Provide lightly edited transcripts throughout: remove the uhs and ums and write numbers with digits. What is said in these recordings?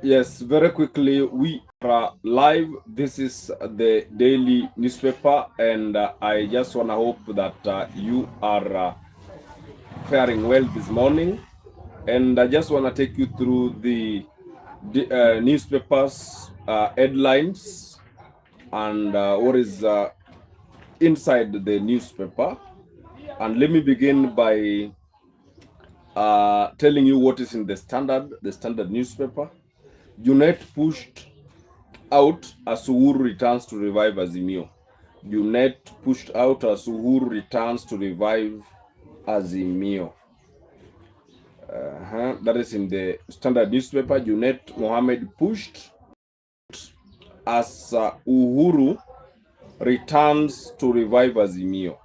Yes, very quickly, we are live. This is the daily newspaper, and I just want to hope that you are faring well this morning. And I just want to take you through the newspapers headlines and what is inside the newspaper. And let me begin by telling you what is in the standard newspaper. Junet pushed out as Uhuru returns to revive Azimio. Junet pushed out as Uhuru returns to revive Azimio. That is in the standard newspaper. Junet Mohammed pushed as Uhuru returns to revive Azimio.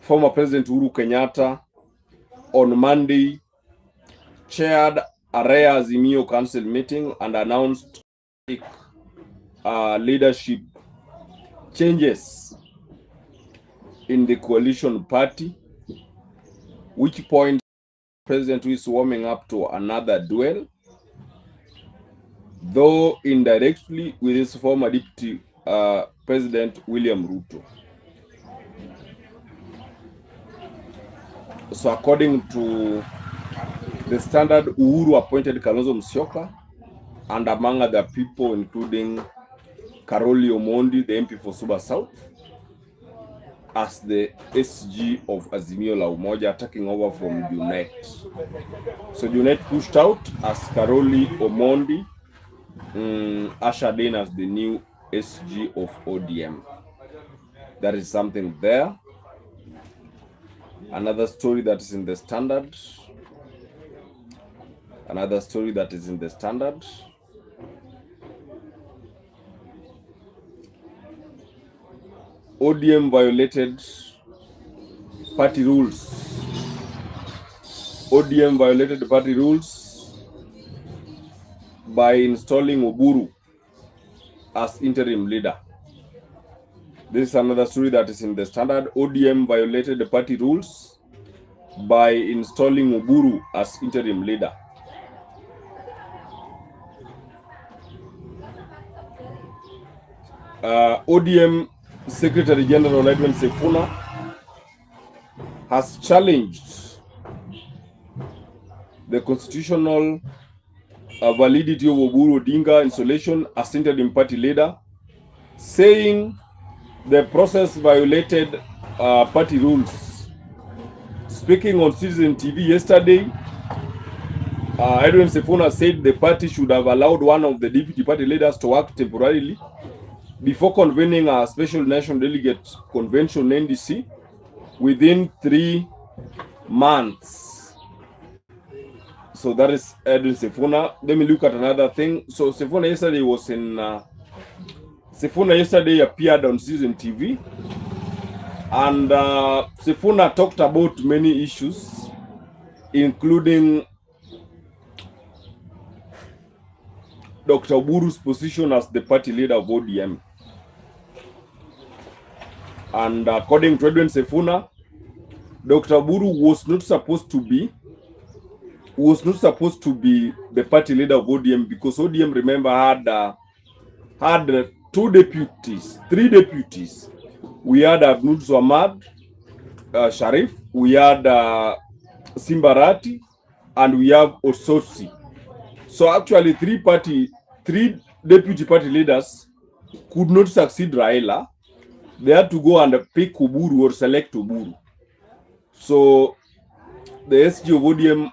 Former President Uhuru Kenyatta on Monday chaired a rare Azimio Council meeting and announced leadership changes in the coalition party, which points President who is warming up to another duel, though indirectly with his former deputy President William Ruto. So according to the Standard, Uhuru appointed Kalonzo Musyoka and among other people including Karoli Omondi, the MP for Suba South, as the SG of Azimio la Umoja, taking over from Junet. So Junet pushed out as Karoli Omondi ushered in as the new SG of ODM. That is something there. Another story that is in the Standard. Another story that is in the Standard. ODM violated party rules. ODM violated party rules by installing Oburu as interim leader. This is another story that is in the Standard. ODM violated the party rules by installing Oburu as interim leader. ODM Secretary General Edwin Sifuna has challenged the constitutional validity of Oburu Odinga installation as interim party leader, saying the process violated party rules. Speaking on Citizen TV yesterday, Edwin Sifuna said the party should have allowed one of the deputy party leaders to work temporarily before convening a special national delegate convention NDC within 3 months. So that is Edwin Sifuna. Let me look at another thing. So Sifuna yesterday appeared on Citizen TV, and Sifuna talked about many issues, including Dr. Oburu's position as the party leader of ODM. And according to Edwin Sifuna, Dr. Oburu was not supposed to be the party leader of ODM, because ODM, remember, had 3 deputies. We had Abnud Swamad Sharif, we had Simbarati, and we have Osotsi. So actually 3 deputy party leaders could not succeed Raila. They had to go and pick Oburu or select Oburu. So the SG of ODM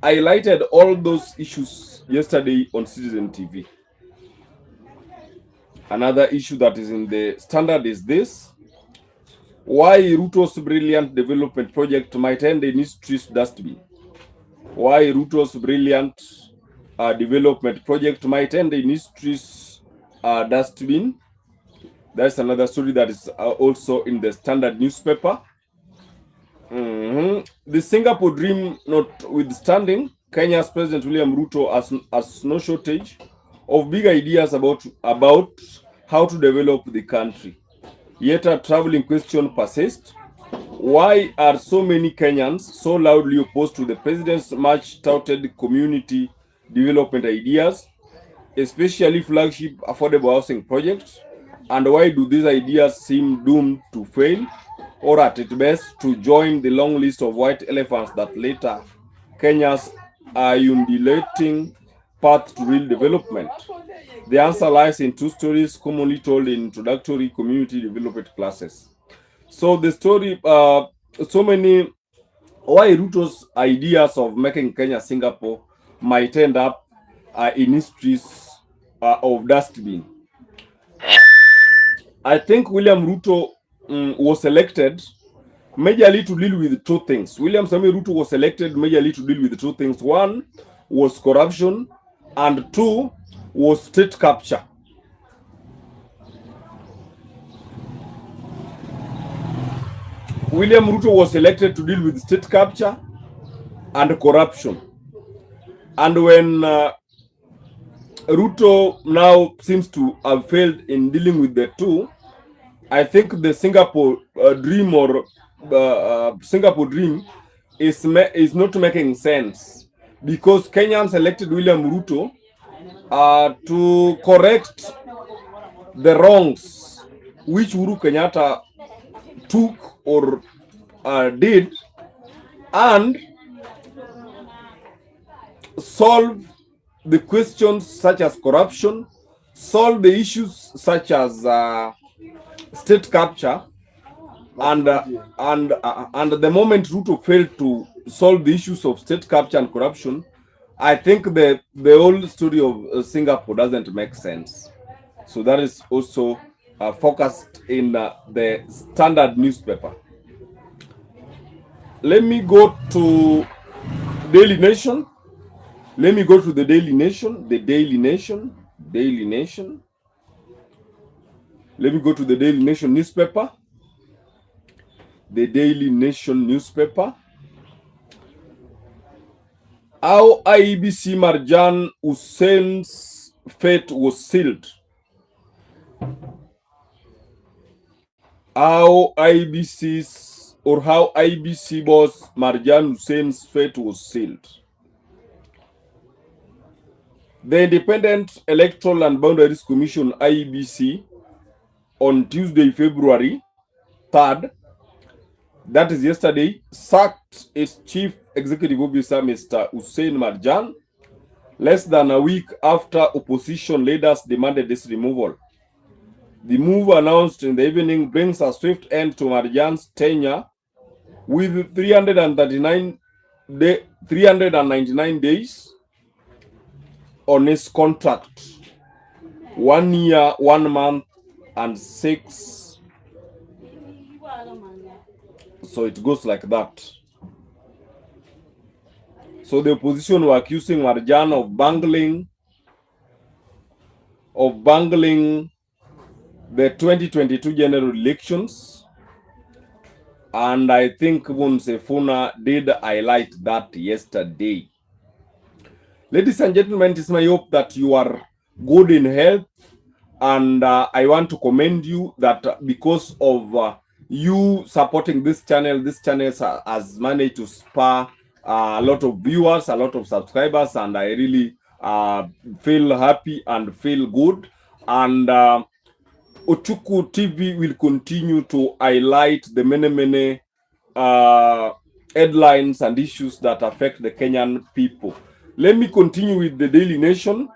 highlighted all those issues yesterday on Citizen TV. Another issue that is in the Standard is this: why Ruto's brilliant development project might end in history's dustbin. Why Ruto's brilliant development project might end in history's dustbin. That's another story that is also in the Standard newspaper. The Singapore dream notwithstanding, Kenya's President William Ruto has no shortage of big ideas about how to develop the country. Yet a traveling question persists: why are so many Kenyans so loudly opposed to the president's much touted community development ideas, especially flagship affordable housing projects? And why do these ideas seem doomed to fail, or at its best to join the long list of white elephants that later Kenya's undulating path to real development? The answer lies in two stories commonly told in introductory community development classes. So the story, so many, why Ruto's ideas of making Kenya Singapore might end up in histories of dustbin. I think William Ruto was elected majorly to deal with two things. William Samoei Ruto was elected majorly to deal with two things. One was corruption, and two was state capture. William Ruto was elected to deal with state capture and corruption. And when Ruto now seems to have failed in dealing with the two, I think the Singapore dream or Singapore dream is not making sense, because Kenyans elected William Ruto to correct the wrongs which Uhuru Kenyatta took or did, and solve the questions such as corruption, solve the issues such as state capture, and the moment Ruto failed to solve the issues of state capture and corruption, I think the whole story of Singapore doesn't make sense. So that is also focused in the Standard newspaper. Let me go to Daily Nation. Let me go to the Daily Nation. The Daily Nation. Daily Nation. Let me go to the Daily Nation newspaper. The Daily Nation newspaper. How IEBC Marjan Hussein's fate was sealed. How IEBC boss Marjan Hussein's fate was sealed. The Independent Electoral and Boundaries Commission, IEBC, on Tuesday, February 3rd, that is yesterday, sacked its chief executive officer, Mr. Hussein Marjan, less than a week after opposition leaders demanded this removal. The move, announced in the evening, brings a swift end to Marjan's tenure with 399 days on his contract, 1 year, 1 month, and 6. So it goes like that. So the opposition were accusing Marjan of bungling the 2022 general elections, and I think Sifuna did highlight that yesterday. Ladies and gentlemen, it is my hope that you are good in health, and I want to commend you that because of you supporting this channel has managed to spur a lot of viewers, a lot of subscribers, and I really feel happy and feel good. And Ochuku TV will continue to highlight the many headlines and issues that affect the Kenyan people. Let me continue with the Daily Nation.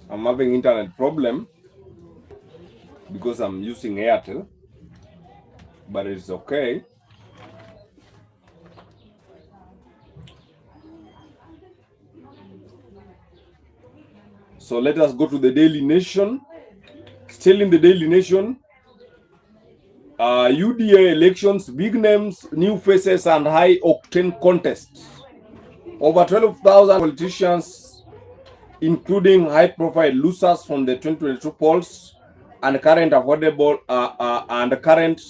I'm having internet problem because I'm using Airtel, but it's okay. So let us go to the Daily Nation. Still in the Daily Nation, UDA elections, big names, new faces, and high-octane contests. Over 12,000 politicians, including high-profile losers from the 2022 polls, and current affordable and current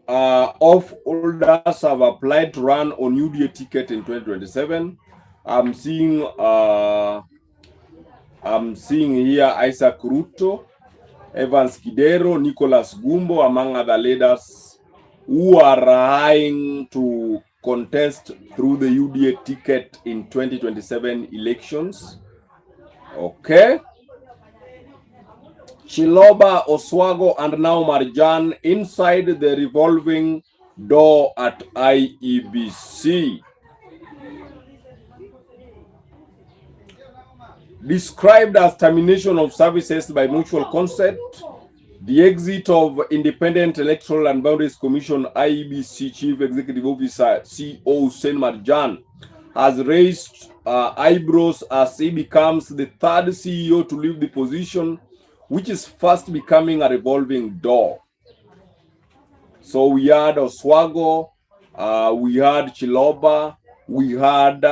off holders have applied to run on UDA ticket in 2027. I'm seeing here Isaac Ruto, Evans Kidero, Nicholas Gumbo, among other leaders who are eyeing to contest through the UDA ticket in 2027 elections. Okay. Chiloba, Oswago, and now Marjan inside the revolving door at IEBC. Described as termination of services by mutual consent, the exit of Independent Electoral and Boundaries Commission IEBC Chief Executive Officer CO Hussein Marjan has raised eyebrows as he becomes the third CEO to leave the position, which is fast becoming a revolving door. So we had Oswago, we had Chiloba, we had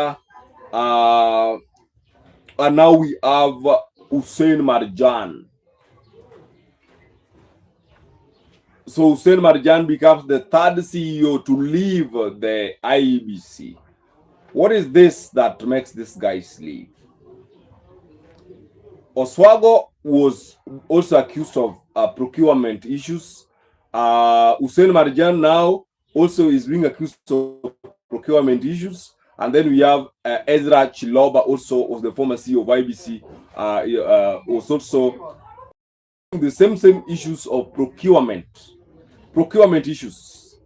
and now we have Hussein Marjan. So Hussein Marjan becomes the third CEO to leave the IEBC. What is this that makes this guy leave? Oswago was also accused of procurement issues. Hussein Marjan now also is being accused of procurement issues. And then we have Ezra Chiloba, also was the former CEO of IEBC, was also the same issues of procurement issues.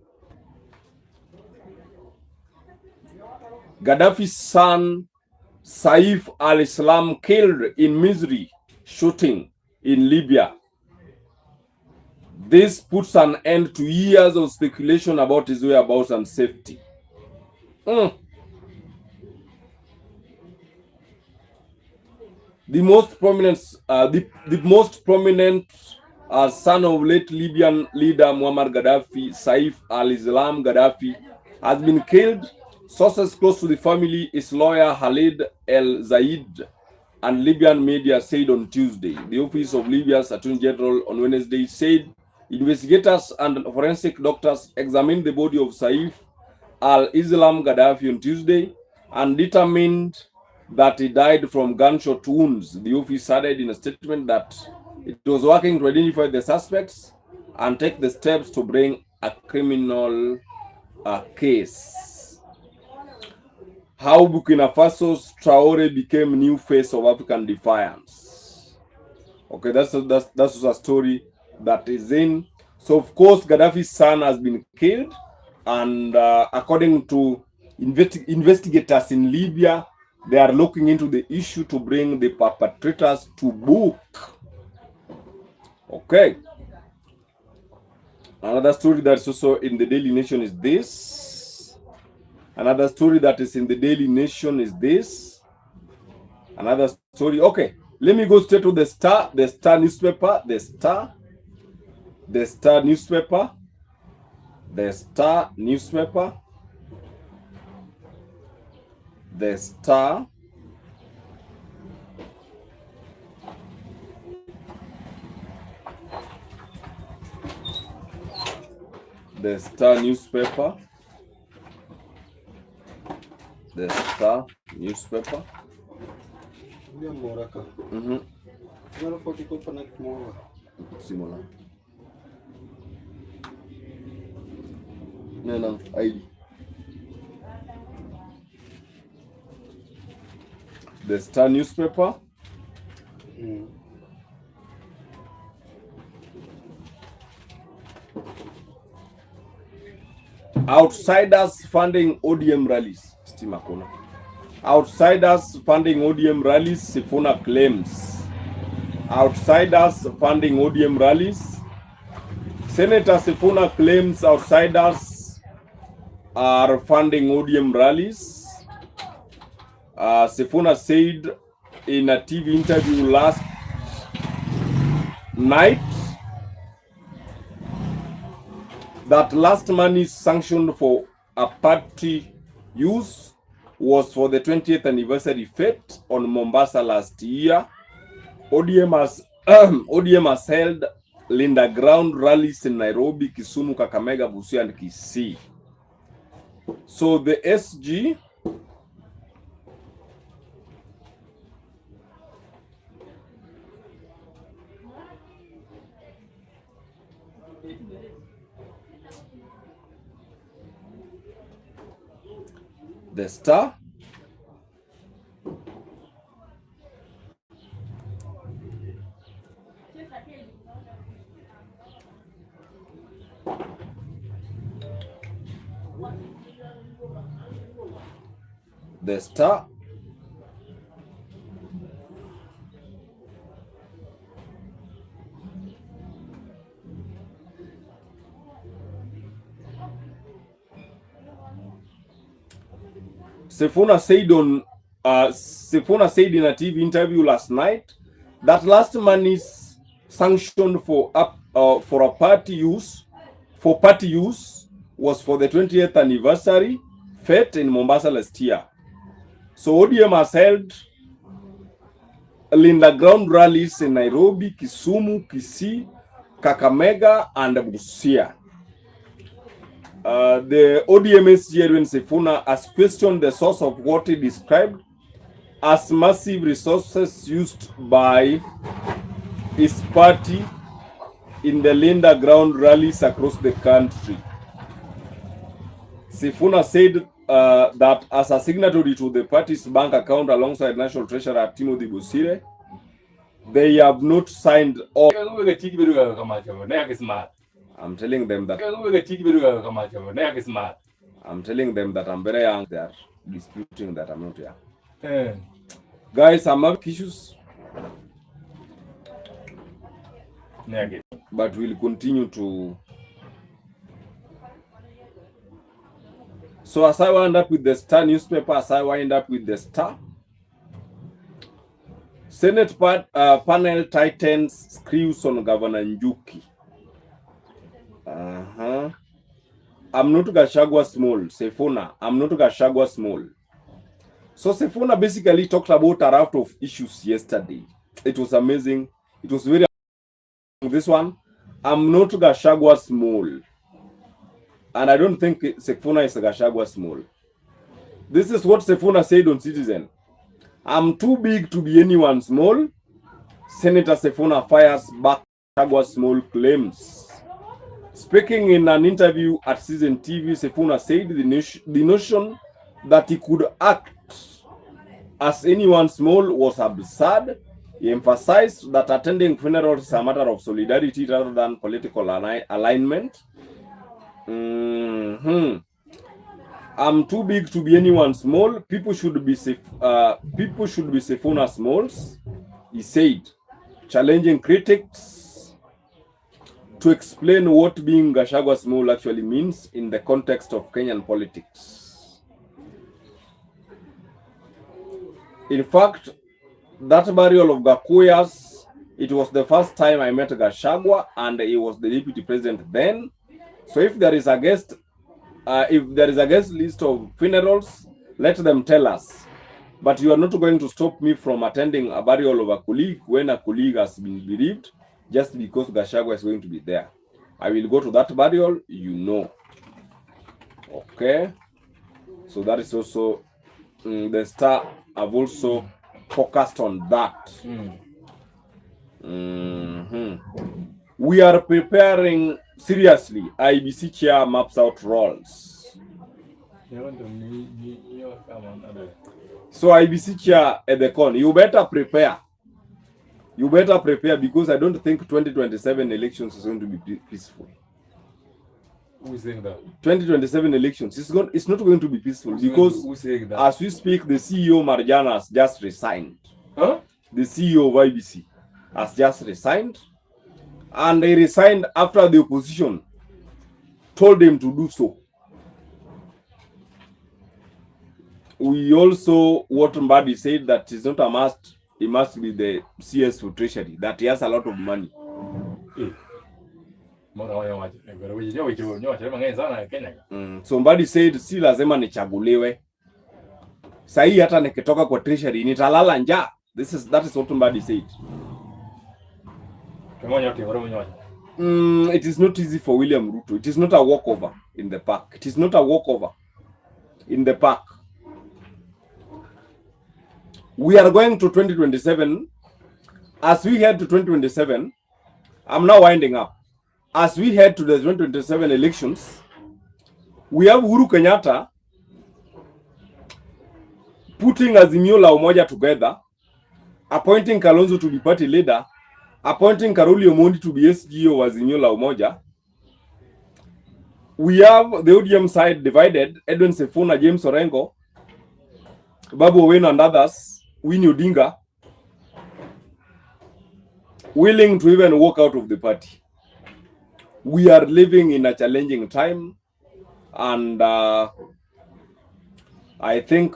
Gaddafi's son Saif al-Islam killed in Misri shooting in Libya. This puts an end to years of speculation about his whereabouts and safety. The most prominent son of late Libyan leader Muammar Gaddafi, Saif al-Islam Gaddafi, has been killed. Sources close to the family, his lawyer Khalid El-Zayed, and Libyan media said on Tuesday. The office of Libya's Attorney General on Wednesday said investigators and forensic doctors examined the body of Saif al-Islam Gaddafi on Tuesday and determined that he died from gunshot wounds. The office added in a statement that it was working to identify the suspects and take the steps to bring a criminal case. How Burkina Faso's Traore became new face of African defiance. Okay, that's a story that is in. So of course, Gaddafi's son has been killed, and according to investigators in Libya, they are looking into the issue to bring the perpetrators to book. Okay. Another story that's also in the Daily Nation is this. Another story that is in the Daily Nation is this. Another story. Okay. Let me go straight to the Star newspaper. The Star newspaper. The Star newspaper. The Star. The Star newspaper. The Star newspaper. Simona. No, ID. The Star newspaper. Outsiders funding ODM rallies. Outsiders funding ODM rallies, Sifuna claims. Outsiders funding ODM rallies. Senator Sifuna claims outsiders are funding ODM rallies. Sifuna said in a TV interview last night that last money sanctioned for a party use was for the 20th anniversary fete on Mombasa last year. ODM has held Linda Ground rallies in Nairobi, Kisumu, Kakamega, Busia, and Kisii. So the SG the Star, the Star, Sifuna said in a TV interview last night that last money's sanctioned for party use was for the 20th anniversary fete in Mombasa last year. So ODM has held Linda Ground rallies in Nairobi, Kisumu, Kisii, Kakamega, and Busia. The ODM SG Edwin Sifuna has questioned the source of what he described as massive resources used by his party in the Linda Ground rallies across the country. Sifuna said that as a signatory to the party's bank account alongside National Treasurer Timothy Busire, they have not signed all. I'm telling them that I'm very young. They are disputing that I'm not young. Guys, I'm having issues. But we'll continue to. So as I wind up with the Star newspaper, Senate panel tightens screws on Governor Njuki. I'm not Gachagua small, Sifuna. I'm not Gachagua small. So Sifuna basically talked about a raft of issues yesterday. It was amazing. It was very amazing. This one, I'm not Gachagua small. And I don't think Sifuna is Gachagua small. This is what Sifuna said on Citizen. I'm too big to be anyone small. Senator Sifuna fires back Gachagua small claims. Speaking in an interview at Citizen TV, Sifuna said the notion that he could act as anyone small was absurd. He emphasized that attending funerals is a matter of solidarity rather than political alignment. I'm too big to be anyone small. People should be Sifuna smalls, he said, challenging critics to explain what being Gachagua small actually means in the context of Kenyan politics. In fact, that burial of Gakuyas, it was the first time I met Gachagua, and he was the deputy president then. So if there is a guest list of funerals, let them tell us. But you are not going to stop me from attending a burial of a colleague when a colleague has been bereaved, just because Gachagua is going to be there. I will go to that burial, you know. Okay. So that is also the Star have also focused on that. We are preparing seriously. IBC chair maps out roles. So IBC chair at the con, you better prepare. You better prepare, because I don't think 2027 elections is going to be peaceful. Who is saying that? 2027 elections, it's not going to be peaceful, because as we speak, the CEO Marjana has just resigned. Huh? The CEO of IBC has just resigned, and he resigned after the opposition told him to do so. We also, what Mbadi said, that it's not a must. He must be the CS for Treasury, that he has a lot of money. Somebody said, si lazima nichaguliwe. Sahi hata nikitoka kwa Treasury nitalala njaa. That is what somebody said. It is not easy for William Ruto. It is not a walkover in the park. It is not a walkover in the park. We are going to 2027. As we head to 2027, I'm now winding up. As we head to the 2027 elections, we have Uhuru Kenyatta putting Azimio la Umoja together, appointing Kalonzo to be party leader, appointing Karoli Omondi to be SGO of Azimio la Umoja. We have the ODM side divided, Edwin Sifuna, James Orengo, Babu Owino and others, Winnie Odinga, willing to even walk out of the party. We are living in a challenging time, and I think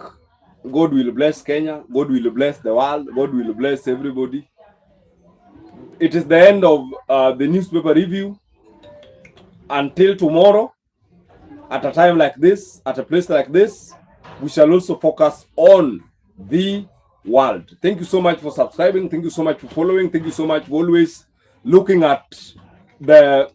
God will bless Kenya, God will bless the world, God will bless everybody. It is the end of the newspaper review. Until tomorrow, at a time like this, at a place like this, we shall also focus on the world. Thank you so much for subscribing. Thank you so much for following. Thank you so much for always looking at the,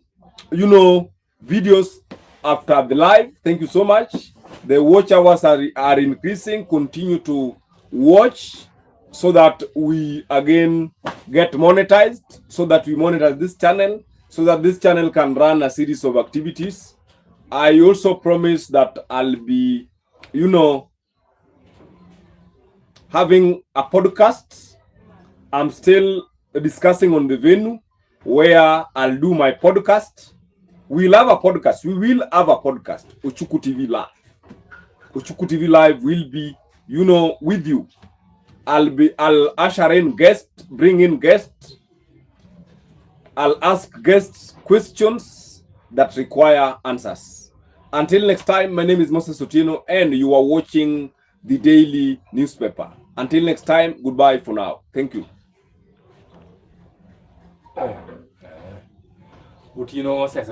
videos after the live. Thank you so much. The watch hours are increasing. Continue to watch so that we again get monetized, so that we monetize this channel, so that this channel can run a series of activities. I also promise that I'll be, having a podcast. I'm still discussing on the venue where I'll do my podcast. We'll have a podcast. We will have a podcast. Ochuku TV Live. Ochuku TV Live will be, with you. I'll usher in guests, bring in guests. I'll ask guests questions that require answers. Until next time, my name is Moses Otieno and you are watching the Daily Newspaper. Until next time, goodbye for now. Thank you. Otieno says